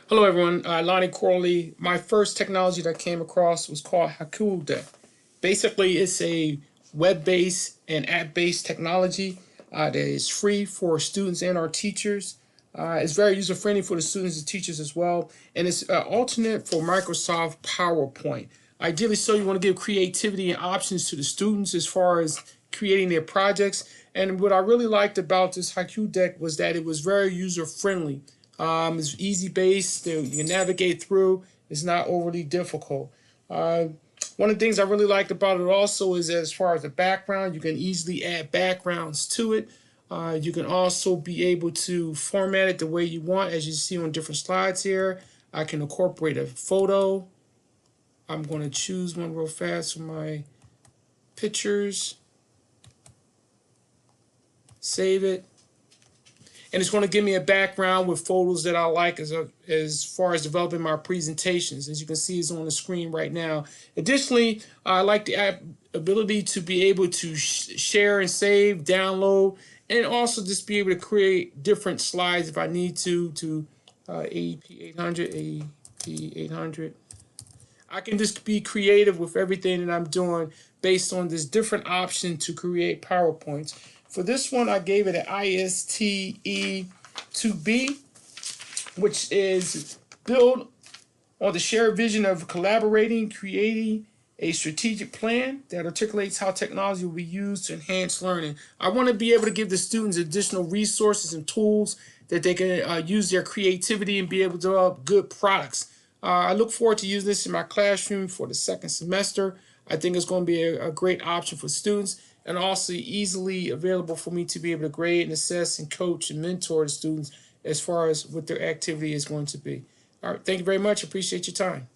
Hello, everyone. Lonnie Corley. My first technology that I came across was called Haiku Deck. Basically, it's a web-based and app-based technology that is free for students and our teachers. It's very user-friendly for the students and teachers as well, and it's an alternate for Microsoft PowerPoint. Ideally, so you want to give creativity and options to the students as far as creating their projects. And what I really liked about this Haiku Deck was that it was very user-friendly. It's easy based. You can navigate through. It's not overly difficult. One of the things I really liked about it also is as far as the background, you can easily add backgrounds to it. You can also be able to format it the way you want, as you see on different slides here. I can incorporate a photo. I'm going to choose one real fast for my pictures. Save it. And it's going to give me a background with photos that I like as far as developing my presentations. As you can see, it's on the screen right now. Additionally, I like the ability to be able to share and save, download, and also just be able to create different slides if I need to AEP 800, AEP 800. I can just be creative with everything that I'm doing based on this different option to create PowerPoints. For this one, I gave it an ISTE 2B, which is build on the shared vision of collaborating, creating a strategic plan that articulates how technology will be used to enhance learning. I want to be able to give the students additional resources and tools that they can use their creativity and be able to develop good products. I look forward to using this in my classroom for the second semester. I think it's going to be a great option for students and also easily available for me to be able to grade and assess and coach and mentor the students as far as what their activity is going to be. All right, thank you very much. Appreciate your time.